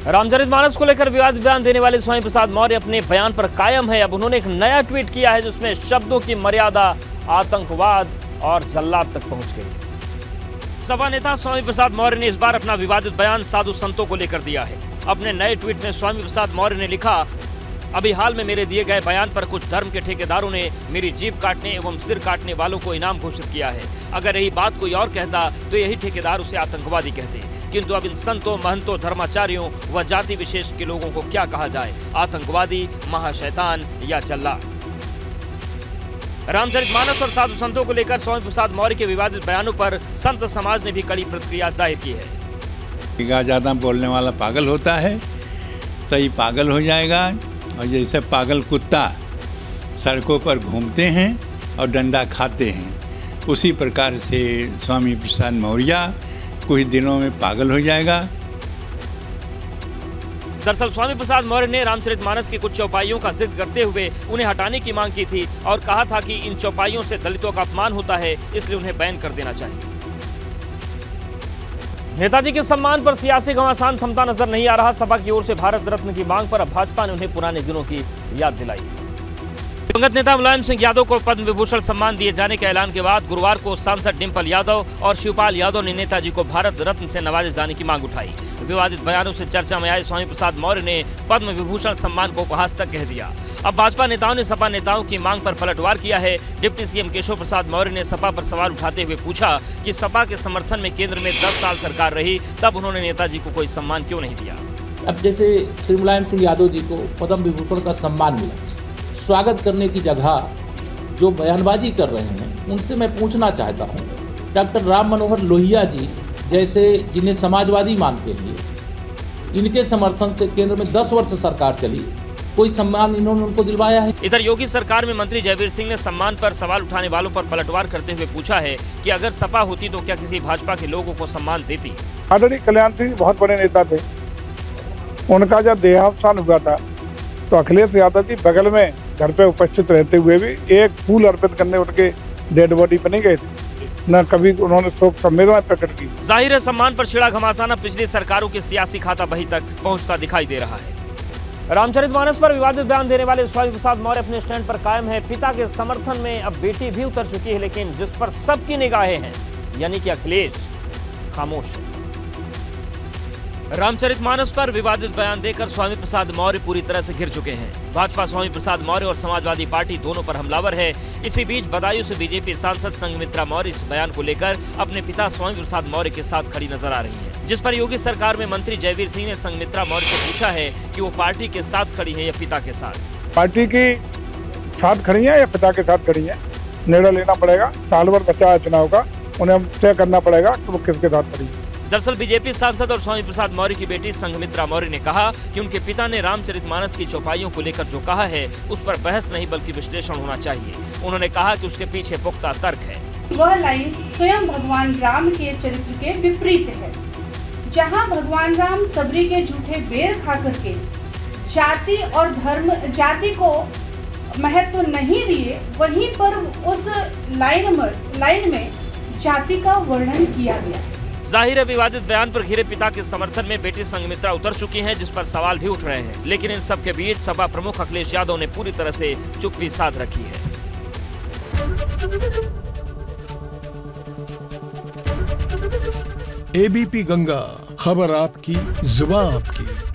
रामचरितमानस को लेकर विवादित बयान देने वाले स्वामी प्रसाद मौर्य अपने बयान पर कायम है। अब उन्होंने एक नया ट्वीट किया है जिसमें शब्दों की मर्यादा आतंकवाद और जल्लाद तक पहुंच गई। सपा नेता स्वामी प्रसाद मौर्य ने इस बार अपना विवादित बयान साधु संतों को लेकर दिया है। अपने नए ट्वीट में स्वामी प्रसाद मौर्य ने लिखा, अभी हाल में मेरे दिए गए बयान पर कुछ धर्म के ठेकेदारों ने मेरी जीभ काटने एवं सिर काटने वालों को इनाम घोषित किया है। अगर यही बात कोई और कहता तो यही ठेकेदार उसे आतंकवादी कहते, किंतु अब इन संतों, महंतों, धर्माचार्यों व जाति विशेष के लोगों को क्या कहा जाए, आतंकवादी, महाशैतान या जल्लाद। रामचरितमानस और साधु संतों को लेकर स्वामी प्रसाद मौर्य के विवादित बयानों पर संत समाज ने भी कड़ी प्रतिक्रिया जाहिर की है। ज्यादा बोलने वाला पागल होता है तो ये पागल हो जाएगा, और जैसे पागल कुत्ता सड़कों पर घूमते हैं और डंडा खाते हैं, उसी प्रकार से स्वामी प्रसाद मौर्य कुछ दिनों में पागल हो जाएगा। दरअसल स्वामी प्रसाद मौर्य ने रामचरितमानस की कुछ चौपाइयों का जिक्र करते हुए उन्हें हटाने की मांग की थी और कहा था कि इन चौपाइयों से दलितों का अपमान होता है, इसलिए उन्हें बैन कर देना चाहिए। नेताजी के सम्मान पर सियासी घमासान थमता नजर नहीं आ रहा। सपा की ओर से भारत रत्न की मांग पर अब भाजपा ने उन्हें पुराने दिनों की याद दिलाई। दिवंगत नेता मुलायम सिंह यादव को पद्म विभूषण सम्मान दिए जाने के ऐलान के बाद गुरुवार को सांसद डिंपल यादव और शिवपाल यादव ने नेताजी को भारत रत्न से नवाजे जाने की मांग उठाई। विवादित बयानों से चर्चा में आए स्वामी प्रसाद मौर्य ने पद्म विभूषण सम्मान को उपहास तक कह दिया। अब भाजपा नेताओं ने सपा नेताओं की मांग पर पलटवार किया है। डिप्टी सीएम केशव प्रसाद मौर्य ने सपा पर सवाल उठाते हुए पूछा कि सपा के समर्थन में केंद्र में 10 साल सरकार रही, तब उन्होंने नेताजी को कोई सम्मान क्यों नहीं दिया। अब जैसे श्री मुलायम सिंह यादव जी को पद्म विभूषण का सम्मान मिला, स्वागत करने की जगह जो बयानबाजी कर रहे हैं उनसे मैं पूछना चाहता हूं, डॉक्टर राम मनोहर लोहिया जी जैसे जिन्हें समाजवादी मानते हैं, इनके समर्थन से केंद्र में 10 वर्ष सरकार चली, कोई सम्मान इन्होंने उनको दिलवाया है? इधर योगी सरकार में मंत्री जयवीर सिंह ने सम्मान पर सवाल उठाने वालों पर पलटवार करते हुए पूछा है कि अगर सपा होती तो क्या किसी भाजपा के लोगों को सम्मान देती। आदरणीय कल्याण सिंह बहुत बड़े नेता थे, उनका जब देहावसान हुआ था तो अखिलेश यादव जी बगल में घर पे उपस्थित रहते हुए भी एक फूल अर्पित करने उनके डेड बॉडी पर नहीं गए थे, न कभी उन्होंने शोक संवेदना प्रकट की। जाहिर है सम्मान पर छिड़ा घमासान पिछली सरकारों के सियासी खाता बही तक पहुंचता दिखाई दे रहा है। रामचरितमानस पर विवादित बयान देने वाले स्वामी प्रसाद मौर्य अपने स्टैंड पर कायम है। पिता के समर्थन में अब बेटी भी उतर चुकी है, लेकिन जिस पर सबकी निगाहें हैं यानी कि अखिलेश खामोश है। रामचरितमानस पर विवादित बयान देकर स्वामी प्रसाद मौर्य पूरी तरह से घिर चुके हैं। भाजपा स्वामी प्रसाद मौर्य और समाजवादी पार्टी दोनों पर हमलावर है। इसी बीच बदायूं से बीजेपी सांसद संघमित्रा मौर्य इस बयान को लेकर अपने पिता स्वामी प्रसाद मौर्य के साथ खड़ी नजर आ रही है, जिस पर योगी सरकार में मंत्री जयवीर सिंह ने संघमित्रा मौर्य से पूछा है कि वो पार्टी के साथ खड़ी है या पिता के साथ। पार्टी के साथ खड़ी है या पिता के साथ खड़ी है, निर्णय लेना पड़ेगा। साल भर बचा है चुनाव का, उन्हें तय करना पड़ेगा कि वो किसके साथ खड़ी है। दरअसल बीजेपी सांसद और स्वामी प्रसाद मौर्य की बेटी संघमित्रा मौर्य ने कहा कि उनके पिता ने रामचरितमानस की चौपाइयों को लेकर जो कहा है उस पर बहस नहीं बल्कि विश्लेषण होना चाहिए। उन्होंने कहा कि उसके पीछे पुख्ता तर्क है। वह लाइन स्वयं भगवान राम के चरित्र के विपरीत है, जहां भगवान राम सबरी के झूठे बेर खा करके जाति और धर्म जाति को महत्व नहीं दिए, वहीं पर उस लाइन में जाति का वर्णन किया गया। जाहिर है विवादित बयान पर घिरे पिता के समर्थन में बेटी संघमित्रा उतर चुकी हैं, जिस पर सवाल भी उठ रहे हैं। लेकिन इन सब के बीच सपा प्रमुख अखिलेश यादव ने पूरी तरह से चुप्पी साध रखी है। एबीपी गंगा, खबर आपकी, जुबान आपकी।